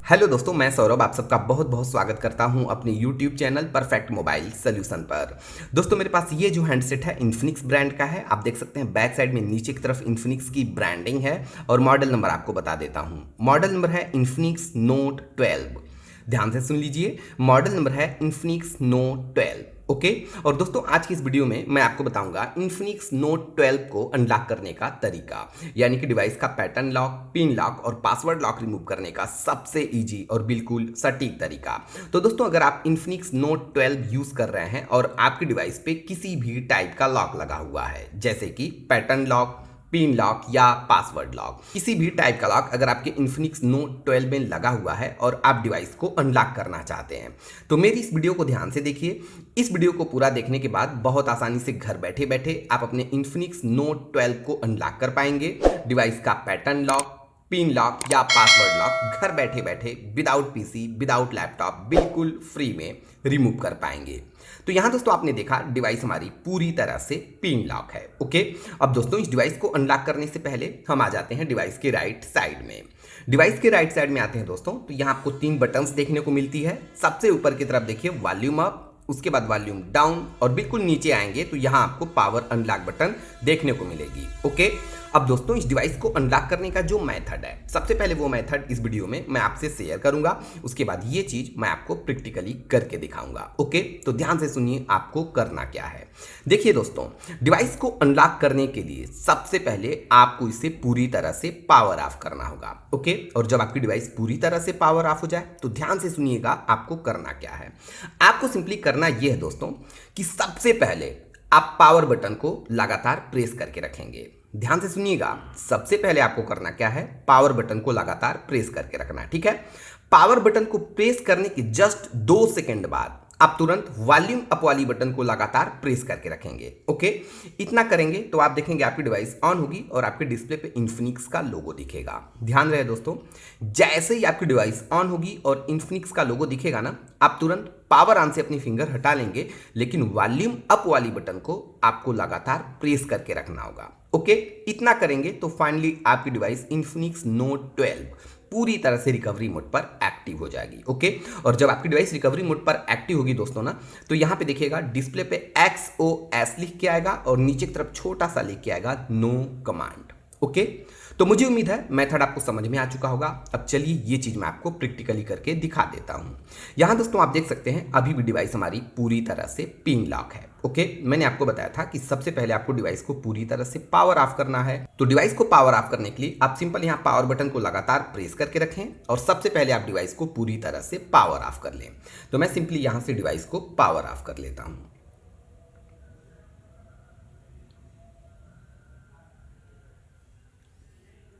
Hello दोस्तों, मैं सौरभ आप सबका बहुत बहुत स्वागत करता हूं अपने YouTube channel perfect mobile solution पर। दोस्तों मेरे पास ये जो हैंडसेट है इन्फिनिक्स ब्रांड का है। आप देख सकते हैं बैक साइड में नीचे की तरफ इन्फिनिक्स की ब्रांडिंग है और मॉडल नंबर आपको बता देता हूं। मॉडल नंबर है इन्फिनिक्स नोट 12। ध्यान से सुन लीजिए, मॉडल नंबर है इन्फिनिक्स नोट 12। ओके और दोस्तों आज की इस वीडियो में मैं आपको बताऊंगा इन्फिनिक्स नोट 12 को अनलॉक करने का तरीका, यानी कि डिवाइस का पैटर्न लॉक, पिन लॉक और पासवर्ड लॉक रिमूव करने का सबसे इजी और बिल्कुल सटीक तरीका। तो दोस्तों अगर आप इन्फिनिक्स नोट 12 यूज कर रहे हैं और आपके डिवाइस पे किसी भी टाइप का लॉक लगा हुआ है, जैसे कि पैटर्न लॉक, पिन लॉक या पासवर्ड लॉक, किसी भी टाइप का लॉक अगर आपके इन्फिनिक्स नोट 12 में लगा हुआ है और आप डिवाइस को अनलॉक करना चाहते हैं तो मेरी इस वीडियो को ध्यान से देखिए। इस वीडियो को पूरा देखने के बाद बहुत आसानी से घर बैठे बैठे आप अपने इन्फिनिक्स नोट 12 को अनलॉक कर पाएंगे। डिवाइस का पैटर्न लॉक, पिन लॉक या पासवर्ड लॉक घर बैठे बैठे विदाउट पीसी, विदाउट लैपटॉप, बिल्कुल फ्री में रिमूव कर पाएंगे। तो यहां दोस्तों आपने देखा डिवाइस हमारी पूरी तरह से पिन लॉक है। ओके, अब दोस्तों इस डिवाइस को अनलॉक करने से पहले हम आ जाते हैं डिवाइस के राइट साइड में। डिवाइस के राइट साइड में आते हैं दोस्तों तो यहां आपको 3 बटन्स देखने को मिलती है। सबसे ऊपर की तरफ देखिए वॉल्यूम अप, उसके बाद वॉल्यूम डाउन और बिल्कुल नीचे आएंगे तो यहां आपको पावर अनलॉक बटन देखने को मिलेगी। ओके, अब दोस्तों इस डिवाइस को अनलॉक करने का जो मेथड है, सबसे पहले वो मेथड इस वीडियो में मैं आपसे शेयर करूंगा। उसके बाद ये चीज मैं आपको प्रैक्टिकली करके दिखाऊंगा। ओके, तो ध्यान से सुनिए आपको करना क्या है। देखिए दोस्तों, डिवाइस को अनलॉक करने के लिए सबसे पहले आपको इसे पूरी तरह से पावर ऑफ करना होगा। ओके, और जब आपकी डिवाइस पूरी तरह से पावर ऑफ हो जाए तो ध्यान से सुनिएगा आपको करना क्या है। आपको सिंपली करना यह है दोस्तों कि सबसे पहले आप पावर बटन को लगातार प्रेस करके रखेंगे। ध्यान से सुनिएगा, सबसे पहले आपको करना क्या है, पावर बटन को लगातार प्रेस करके रखना है। ठीक है, पावर बटन को प्रेस करने के जस्ट 2 सेकंड बाद आप तुरंत वॉल्यूम अप वाली बटन को लगातार प्रेस करके रखेंगे। ओके, इतना करेंगे तो आप देखेंगे आपकी डिवाइस ऑन होगी और आपके डिस्प्ले पे इन्फिनिक्स का लोगो दिखेगा। ध्यान रहे दोस्तों, जैसे ही आपकी डिवाइस ऑन होगी और इन्फिनिक्स का लोगो दिखेगा ना, आप तुरंत पावर ऑन से अपनी फिंगर हटा लेंगे, लेकिन वॉल्यूम अप वाली बटन को आपको लगातार प्रेस करके रखना होगा। ओके, इतना करेंगे तो फाइनली आपकी डिवाइस इन्फिनिक्स नोट 12 पूरी तरह से रिकवरी मोड पर एक्टिव हो जाएगी। ओके, और जब आपकी डिवाइस रिकवरी मोड पर एक्टिव होगी दोस्तों ना, तो यहां पे देखिएगा डिस्प्ले पे XOS लिख के आएगा और नीचे की तरफ छोटा सा लिख के आएगा नो कमांड। ओके, तो मुझे उम्मीद है मेथड आपको समझ में आ चुका होगा। अब चलिए ये चीज मैं आपको प्रैक्टिकली करके दिखा देता हूं। यहां दोस्तों आप देख सकते हैं अभी भी डिवाइस हमारी पूरी तरह से पिन लॉक है। ओके, मैंने आपको बताया था कि सबसे पहले आपको डिवाइस को पूरी तरह से पावर ऑफ करना है। तो डिवाइस को पावर ऑफ करने के लिए आप सिंपल यहां पावर बटन को लगातार प्रेस करके रखें और सबसे पहले आप डिवाइस को पूरी तरह से पावर ऑफ कर लें। तो मैं सिंपली यहां से डिवाइस को पावर ऑफ कर लेता हूं।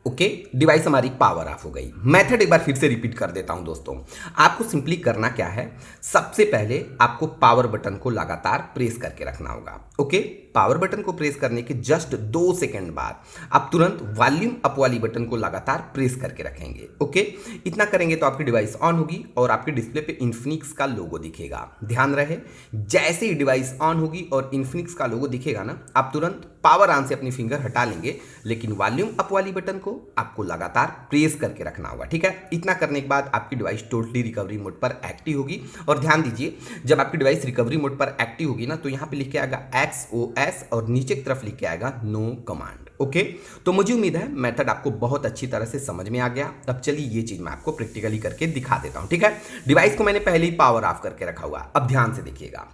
ओके, डिवाइस हमारी पावर ऑफ हो गई। मेथड एक बार फिर से रिपीट कर देता हूं दोस्तों। आपको सिंपली करना क्या है, सबसे पहले आपको पावर बटन को लगातार प्रेस करके रखना होगा। ओके, पावर बटन को प्रेस करने के जस्ट 2 सेकंड बाद आप तुरंत वॉल्यूम अप वाली बटन को लगातार प्रेस करके रखेंगे। ओके, इतना करेंगे तो आपकी डिवाइस ऑन होगी और आपके डिस्प्ले पे इन्फिनिक्स का लोगो दिखेगा। ध्यान रहे, जैसे ही डिवाइस ऑन होगी और इन्फिनिक्स का लोगो दिखेगा ना, आप तुरंत पावर ऑन से अपनी फिंगर हटा लेंगे, लेकिन वॉल्यूम अप वाली बटन को आपको लगातार प्रेस करके रखना होगा। ठीक है, इतना करने के बाद आपकी डिवाइस टोटली रिकवरी मोड पर एक्टिव होगी। और ध्यान दीजिए, जब आपकी डिवाइस रिकवरी मोड पर एक्टिव होगी ना, तो यहां पे लिख के आएगा XOS और नीचे की तरफ लिख के आएगा नो कमांड। ओके, तो मुझे उम्मीद है मेथड आपको बहुत अच्छी तरह से समझ में आ गया। अब चलिए ये चीज मैं आपको प्रैक्टिकली करके दिखा देता हूं। ठीक है, डिवाइस को मैंने पहले ही पावर ऑफ करके रखा हुआ। अब ध्यान से देखिएगा,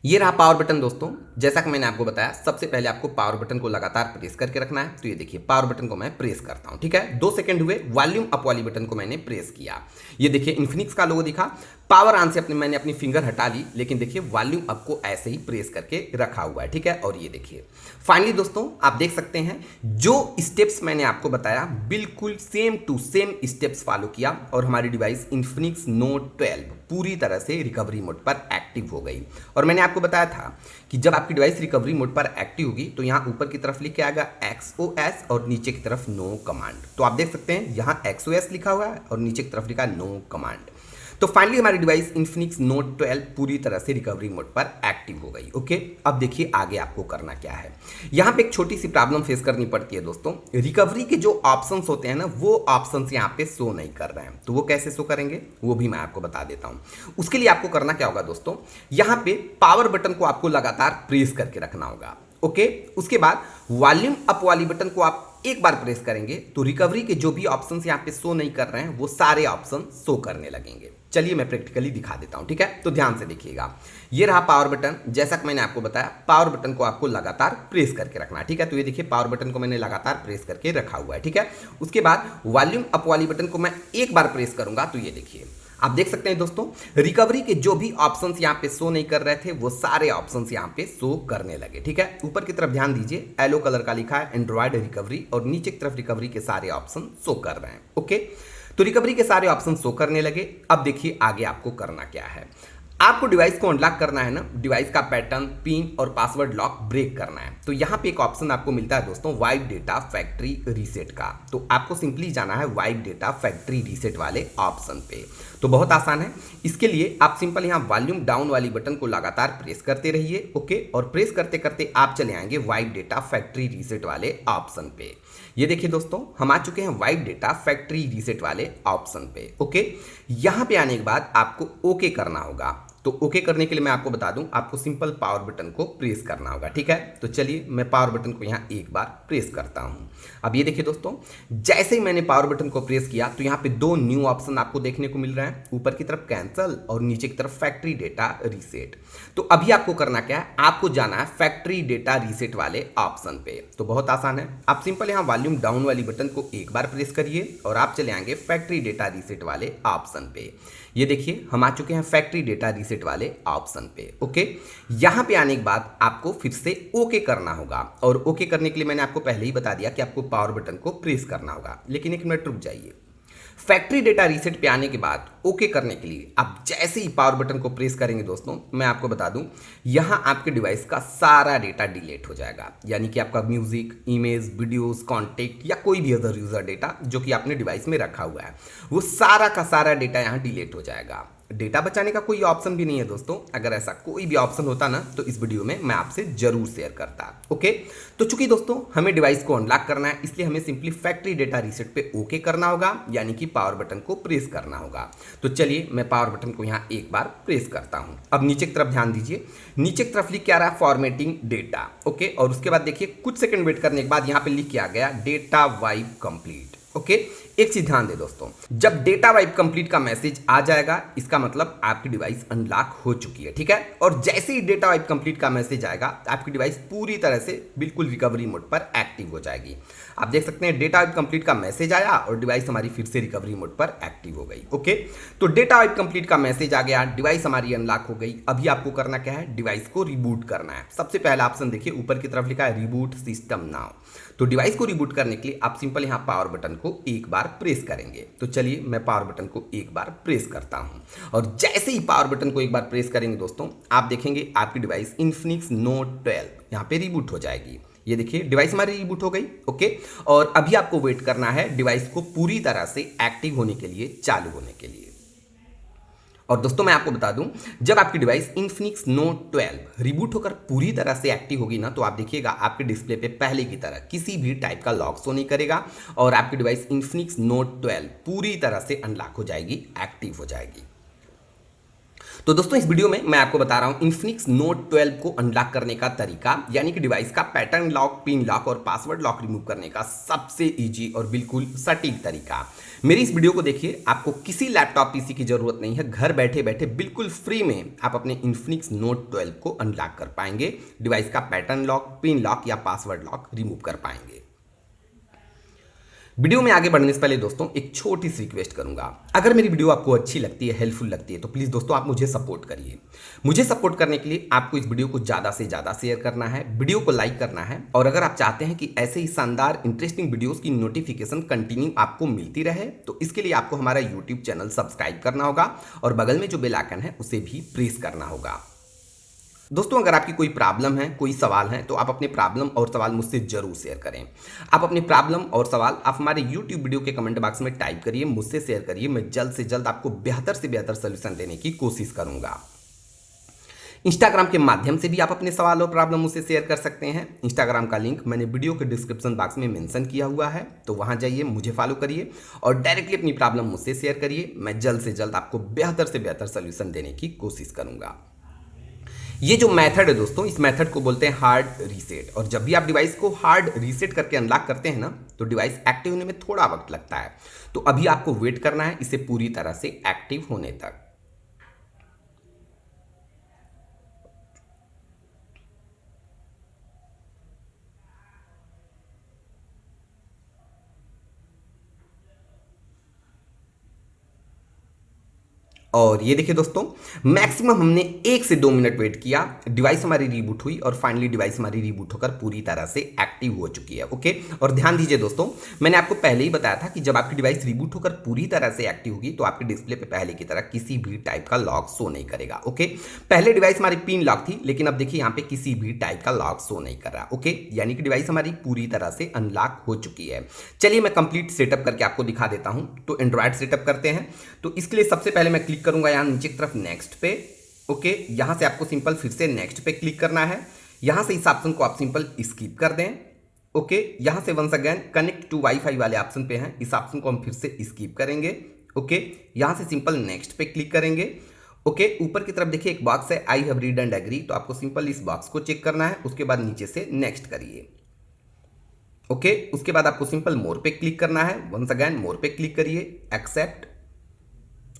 ये रहा पावर बटन दोस्तों। जैसा कि मैंने आपको बताया, सबसे पहले आपको पावर बटन को लगातार प्रेस करके रखना है। तो ये देखिए पावर बटन को मैं प्रेस करता हूं। ठीक है, 2 सेकंड हुए, वॉल्यूम अप वाली बटन को मैंने प्रेस किया। ये देखिए इन्फिनिक्स का लोगो दिखा, पावर ऑन से मैंने अपनी फिंगर हटा ली, लेकिन देखिए वॉल्यूम अप को ऐसे ही प्रेस करके रखा हुआ है। ठीक है, और ये देखिए फाइनली दोस्तों आप देख सकते हैं जो स्टेप्स मैंने आपको बताया बिल्कुल same to same steps follow किया और हमारी डिवाइस इन्फिनिक्स नोट 12 पूरी तरह से रिकवरी मोड पर एक्टिव हो गई। और मैंने आपको बताया था कि जब आपकी डिवाइस रिकवरी मोड पर एक्टिव होगी तो यहाँ ऊपर की तरफ लिख के आएगा XOS और नीचे की तरफ नो कमांड। तो आप देख सकते हैं यहाँ XOS लिखा हुआ है और नीचे की तरफ लिखा है नो कमांड। तो फाइनली हमारी डिवाइस इन्फिनिक्स नोट 12 पूरी तरह से रिकवरी मोड पर एक्टिव हो गई। ओके, अब देखिए आगे आपको करना क्या है। यहाँ पे एक छोटी सी प्रॉब्लम फेस करनी पड़ती है दोस्तों, रिकवरी के जो ऑप्शंस होते हैं ना वो ऑप्शंस यहाँ पे शो नहीं कर रहे हैं। तो वो कैसे शो करेंगे वो भी मैं आपको बता देता हूँ। उसके लिए आपको करना क्या होगा दोस्तों, यहाँ पे पावर बटन को आपको लगातार प्रेस करके रखना होगा। ओके, उसके बाद वॉल्यूम अप वाली बटन को आप एक बार प्रेस करेंगे तो रिकवरी के जो भी ऑप्शंस यहाँ पे शो नहीं कर रहे हैं वो सारे ऑप्शन शो करने लगेंगे। चलिए मैं प्रैक्टिकली दिखा देता हूं, ठीक है। तो ध्यान से देखिएगा, ये रहा पावर बटन। जैसा कि मैंने आपको बताया पावर बटन को आपको लगातार प्रेस करके रखना है, ठीक है। तो ये देखिए पावर बटन को मैंने लगातार प्रेस करके रखा हुआ है, ठीक है। उसके बाद वॉल्यूम अप वाली बटन को मैं एक बार प्रेस करूंगा तो ये देखिए आप देख सकते हैं दोस्तों, रिकवरी के जो भी ऑप्शंस यहाँ पे शो नहीं कर रहे थे वो सारे ऑप्शंस यहाँ पे शो करने लगे, ठीक है। ऊपर की तरफ ध्यान दीजिए, येलो कलर का लिखा है एंड्रॉयड रिकवरी और नीचे की तरफ रिकवरी के सारे ऑप्शन शो कर रहे हैं। ओके, तो रिकवरी के सारे ऑप्शन शो करने लगे। अब देखिए आगे आपको करना क्या है। आपको डिवाइस को अनलॉक करना है ना, डिवाइस का पैटर्न, पिन और पासवर्ड लॉक ब्रेक करना है। तो यहाँ पे एक ऑप्शन आपको मिलता है दोस्तों वाइप डेटा फैक्ट्री रीसेट का। तो आपको सिंपली जाना है वाइप डेटा फैक्ट्री रीसेट वाले ऑप्शन पे। तो बहुत आसान है, इसके लिए आप सिंपल यहाँ वॉल्यूम डाउन वाली बटन को लगातार प्रेस करते रहिए। ओके, और प्रेस करते करते आप चले आएंगे वाइप डेटा फैक्ट्री रीसेट वाले ऑप्शन पे। ये देखिए दोस्तों, हम आ चुके हैं वाइप डेटा फैक्ट्री रीसेट वाले ऑप्शन पे। ओके, यहाँ पे आने के बाद आपको ओके करना होगा। तो ओके करने के लिए मैं आपको बता दूं, आपको सिंपल पावर बटन को प्रेस करना होगा, ठीक है। तो चलिए मैं पावर बटन को यहाँ एक बार प्रेस करता हूँ। अब ये देखिए दोस्तों, जैसे ही मैंने पावर बटन को प्रेस किया तो यहाँ पे दो न्यू ऑप्शन आपको देखने को मिल रहे हैं, ऊपर की तरफ कैंसल और नीचे की तरफ फैक्ट्री डेटा रीसेट। तो अभी आपको करना क्या है, आपको जाना है फैक्ट्री डेटा रीसेट वाले ऑप्शन पे। तो बहुत आसान है, आप सिंपल यहाँ वॉल्यूम डाउन वाली बटन को एक बार प्रेस करिए और आप चले आएंगे फैक्ट्री डेटा रीसेट वाले ऑप्शन पे। ये देखिए हम आ चुके हैं फैक्ट्री डेटा रीसेट वाले ऑप्शन पे। ओके, यहाँ पे आने के बाद आपको फिर से ओके करना होगा और ओके करने के लिए मैंने आपको पहले ही बता दिया कि आपको पावर बटन को प्रेस करना होगा। लेकिन एक मिनट रुक जाइए, फैक्ट्री डेटा रीसेट पे आने के बाद ओके करने के लिए आप जैसे ही पावर बटन को प्रेस करेंगे दोस्तों, मैं आपको बता दूं यहाँ आपके डिवाइस का सारा डेटा डिलीट हो जाएगा। यानी कि आपका म्यूजिक, इमेज, वीडियोस, कॉन्टेक्ट या कोई भी अदर यूजर डेटा जो कि आपने डिवाइस में रखा हुआ है वो सारा का सारा डेटा यहाँ डिलीट हो जाएगा। डेटा बचाने का कोई ऑप्शन भी नहीं है दोस्तों। अगर ऐसा कोई भी ऑप्शन होता ना तो इस वीडियो में मैं आपसे जरूर शेयर करता। ओके, तो चूंकि दोस्तों हमें डिवाइस को अनलॉक करना है इसलिए हमें सिंपली फैक्ट्री डेटा रीसेट पे ओके करना होगा, यानी कि पावर बटन को प्रेस करना होगा। तो चलिए मैं पावर बटन को यहाँ एक बार प्रेस करता हूँ। अब नीचे की तरफ ध्यान दीजिए, नीचे की तरफ लिख के आ रहा है फॉर्मेटिंग डेटा। ओके, और उसके बाद देखिए कुछ सेकंड वेट करने के बाद यहाँ पे लिख के आ गया डेटा वाइप कंप्लीट। ओके, एक चीज ध्यान दे दोस्तों, जब डेटा वाइप कंप्लीट का मैसेज आ जाएगा इसका मतलब आपकी डिवाइस अनलॉक हो चुकी है, ठीक है। और जैसे ही डेटा वाइप कंप्लीट का मैसेज आएगा आपकी डिवाइस पूरी तरह से बिल्कुल रिकवरी मोड पर एक्टिव हो जाएगी। आप देख सकते हैं डेटा वाइप कंप्लीट का मैसेज आया और डिवाइस हमारी फिर से रिकवरी मोड पर एक्टिव हो गई। ओके, तो डेटा वाइप कंप्लीट का मैसेज आ गया, डिवाइस हमारी अनलॉक हो गई। अभी आपको करना क्या है, डिवाइस को रिबूट करना है। सबसे पहला ऑप्शन देखिए ऊपर की तरफ लिखा है रिबूट सिस्टम नाउ। तो डिवाइस को रिबूट करने के लिए आप सिंपल यहाँ पावर बटन को एक बार प्रेस करेंगे। तो चलिए मैं पावर बटन को एक बार प्रेस करता हूँ और जैसे ही पावर बटन को एक बार प्रेस करेंगे दोस्तों आप देखेंगे आपकी डिवाइस इन्फिनिक्स नोट 12 यहाँ पे रिबूट हो जाएगी। ये देखिए डिवाइस हमारी रिबूट हो गई। ओके, और अभी आपको वेट करना है डिवाइस को पूरी तरह से एक्टिव होने के लिए, चालू होने के लिए। और दोस्तों मैं आपको बता दूं, जब आपकी डिवाइस इन्फिनिक्स नोट 12 रिबूट होकर पूरी तरह से एक्टिव होगी ना तो आप देखिएगा आपके डिस्प्ले पे पहले की तरह किसी भी टाइप का लॉक शो नहीं करेगा और आपकी डिवाइस इन्फिनिक्स नोट 12 पूरी तरह से अनलॉक हो जाएगी, एक्टिव हो जाएगी। तो दोस्तों इस वीडियो में मैं आपको बता रहा हूं इन्फिनिक्स नोट 12 को अनलॉक करने का तरीका, यानी कि डिवाइस का पैटर्न लॉक, पिन लॉक और पासवर्ड लॉक रिमूव करने का सबसे इजी और बिल्कुल सटीक तरीका। मेरी इस वीडियो को देखिए, आपको किसी लैपटॉप पीसी की जरूरत नहीं है, घर बैठे बैठे बिल्कुल फ्री में आप अपने इन्फिनिक्स नोट 12 को अनलॉक कर पाएंगे, डिवाइस का पैटर्न लॉक, पिन लॉक या पासवर्ड लॉक रिमूव कर पाएंगे। वीडियो में आगे बढ़ने से पहले दोस्तों एक छोटी सी रिक्वेस्ट करूंगा, अगर मेरी वीडियो आपको अच्छी लगती है, हेल्पफुल लगती है तो प्लीज़ दोस्तों आप मुझे सपोर्ट करिए। मुझे सपोर्ट करने के लिए आपको इस वीडियो को ज़्यादा से ज़्यादा शेयर करना है, वीडियो को लाइक करना है और अगर आप चाहते हैं कि ऐसे ही शानदार इंटरेस्टिंग वीडियोज़ की नोटिफिकेशन कंटिन्यू आपको मिलती रहे तो इसके लिए आपको हमारा यूट्यूब चैनल सब्सक्राइब करना होगा और बगल में जो बेल आइकन है उसे भी प्रेस करना होगा। दोस्तों अगर आपकी कोई प्रॉब्लम है, कोई सवाल है, तो आप अपने प्रॉब्लम और सवाल मुझसे जरूर शेयर करें। आप अपने प्रॉब्लम और सवाल आप हमारे YouTube वीडियो के कमेंट बॉक्स में टाइप करिए, मुझसे शेयर करिए। मैं जल्द से जल्द आपको बेहतर से बेहतर सोल्यूशन देने की कोशिश करूंगा। इंस्टाग्राम के माध्यम से भी आप अपने सवाल और प्रॉब्लम मुझसे शेयर कर सकते हैं। इंस्टाग्राम का लिंक मैंने वीडियो के डिस्क्रिप्शन बॉक्स में मेंशन किया हुआ है, तो वहां जाइए, मुझे फॉलो करिए और डायरेक्टली अपनी प्रॉब्लम मुझसे शेयर करिए। मैं जल्द से जल्द आपको बेहतर से बेहतर सोल्यूशन देने की कोशिश करूंगा। ये जो मेथड है दोस्तों, इस मेथड को बोलते हैं हार्ड रीसेट। और जब भी आप डिवाइस को हार्ड रीसेट करके अनलॉक करते हैं ना, तो डिवाइस एक्टिव होने में थोड़ा वक्त लगता है। तो अभी आपको वेट करना है इसे पूरी तरह से एक्टिव होने तक। और ये देखिए दोस्तों, मैक्सिमम हमने 1 से 2 मिनट वेट किया, डिवाइस हमारी रीबूट हुई और फाइनली डिवाइस हमारी रीबूट होकर पूरी तरह से एक्टिव हो चुकी है। ओके, और ध्यान दीजिए दोस्तों, मैंने आपको पहले ही बताया था कि जब आपकी डिवाइस रीबूट होकर पूरी तरह से एक्टिव होगी तो आपके डिस्प्ले पे पहले की तरह किसी भी टाइप का लॉक शो नहीं करेगा। ओके, पहले डिवाइस हमारी पिन लॉक थी, लेकिन अब देखिए यहाँ पे किसी भी टाइप का लॉक शो नहीं कर रहा। ओके, यानी कि डिवाइस हमारी पूरी तरह से अनलॉक हो चुकी है। चलिए मैं कंप्लीट सेटअप करके आपको दिखा देता हूं। तो एंड्रॉयड सेटअप करते हैं। तो इसके लिए सबसे पहले मैं क्लिक करूंगा यहां नीचे की तरफ नेक्स्ट पे। ओके, यहां से आपको सिंपल फिर से नेक्स्ट पे क्लिक करना है। यहां से इस ऑप्शन को आप सिंपल स्किप कर दें। ओके, यहां से once again connect to WiFi वाले ऑप्शन पे हैं, इस ऑप्शन को हम फिर से स्किप करेंगे। ओके, यहां से सिंपल नेक्स्ट पे क्लिक करेंगे। ओके, ऊपर की तरफ देखिए एक बॉक्स है I have read and agree, तो आपको सिंपल इस बॉक्स को चेक करना है। उसके बाद नीचे से नेक्स्ट करिए। ओके, उसके बाद आपको सिंपल मोर पे क्लिक करना है। वंस अगेन मोर पे क्लिक करिए, एक्सेप्ट।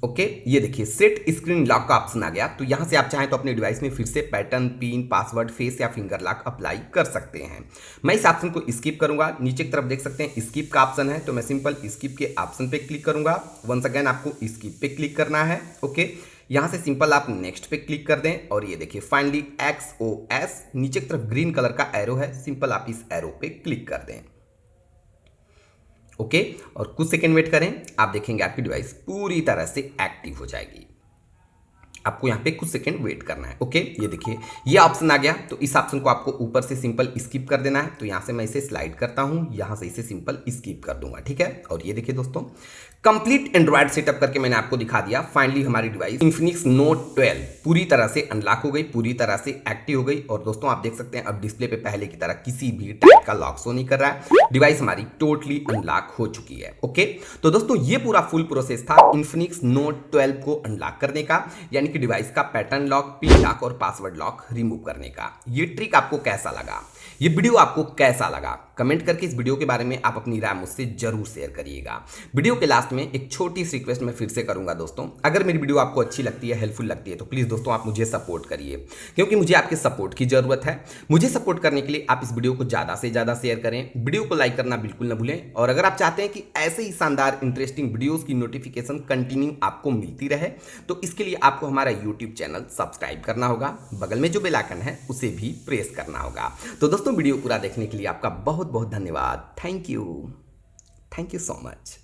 ओके, ये देखिए सेट स्क्रीन लॉक का ऑप्शन आ गया। तो यहां से आप चाहें तो अपने डिवाइस में फिर से पैटर्न, पिन, पासवर्ड, फेस या फिंगर लॉक अप्लाई कर सकते हैं। मैं इस ऑप्शन को स्किप करूंगा। नीचे की तरफ देख सकते हैं स्किप का ऑप्शन है, तो मैं सिंपल स्किप के ऑप्शन पे क्लिक करूंगा। वंस अगेन आपको स्किप पे क्लिक करना है। ओके, यहां से सिंपल आप नेक्स्ट पे क्लिक कर दें और ये देखिए फाइनली XOS नीचे की तरफ ग्रीन कलर का एरो है, सिंपल आप इस एरो पे क्लिक कर दें। ओके, और कुछ सेकंड वेट करें, आप देखेंगे आपकी डिवाइस पूरी तरह से एक्टिव हो जाएगी। आपको यहाँ पे कुछ सेकंड वेट करना है। ओके, ये देखिए ये ऑप्शन आ गया। तो इस ऑप्शन को आपको ऊपर से सिंपल स्किप कर देना है। तो यहाँ से मैं इसे स्लाइड करता हूँ, यहाँ से इसे सिंपल स्किप कर दूंगा। ठीक है, और ये देखिए दोस्तों, कंप्लीट एंड्रॉयड सेटअप करके मैंने आपको दिखा दिया। फाइनली हमारी डिवाइस इन्फिनिक्स नोट 12 पूरी तरह से अनलॉक हो गई, पूरी तरह से एक्टिव हो गई। और दोस्तों आप देख सकते हैं अब डिस्प्ले पे पहले की तरह किसी भी टाइप का लॉक शो नहीं कर रहा है। डिवाइस हमारी टोटली अनलॉक हो चुकी है। ओके, तो दोस्तों ये पूरा फुल प्रोसेस था इन्फिनिक्स नोट 12 को अनलॉक करने का, यानी कि डिवाइस का पैटर्न लॉक, पिन लॉक और पासवर्ड लॉक रिमूव करने का। ये ट्रिक आपको कैसा लगा, ये वीडियो आपको कैसा लगा, कमेंट करके इस वीडियो के बारे में आप अपनी राय मुझसे जरूर शेयर करिएगा। वीडियो के लास्ट में एक छोटी सी रिक्वेस्ट मैं फिर से करूंगा दोस्तों, अगर मेरी वीडियो आपको अच्छी लगती है, हेल्पफुल लगती है, तो प्लीज़ दोस्तों आप मुझे सपोर्ट करिए, क्योंकि मुझे आपके सपोर्ट की ज़रूरत है। मुझे सपोर्ट करने के लिए आप इस वीडियो को ज़्यादा से ज़्यादा शेयर करें, वीडियो को लाइक करना बिल्कुल न भूलें। और अगर आप चाहते हैं कि ऐसे ही शानदार इंटरेस्टिंग वीडियोज़ की नोटिफिकेशन कंटिन्यू आपको मिलती रहे, तो इसके लिए आपको हमारा यूट्यूब चैनल सब्सक्राइब करना होगा, बगल में जो बेल आइकन है उसे भी प्रेस करना होगा। तो दोस्तों वीडियो पूरा देखने के लिए आपका बहुत बहुत धन्यवाद। Thank you so much.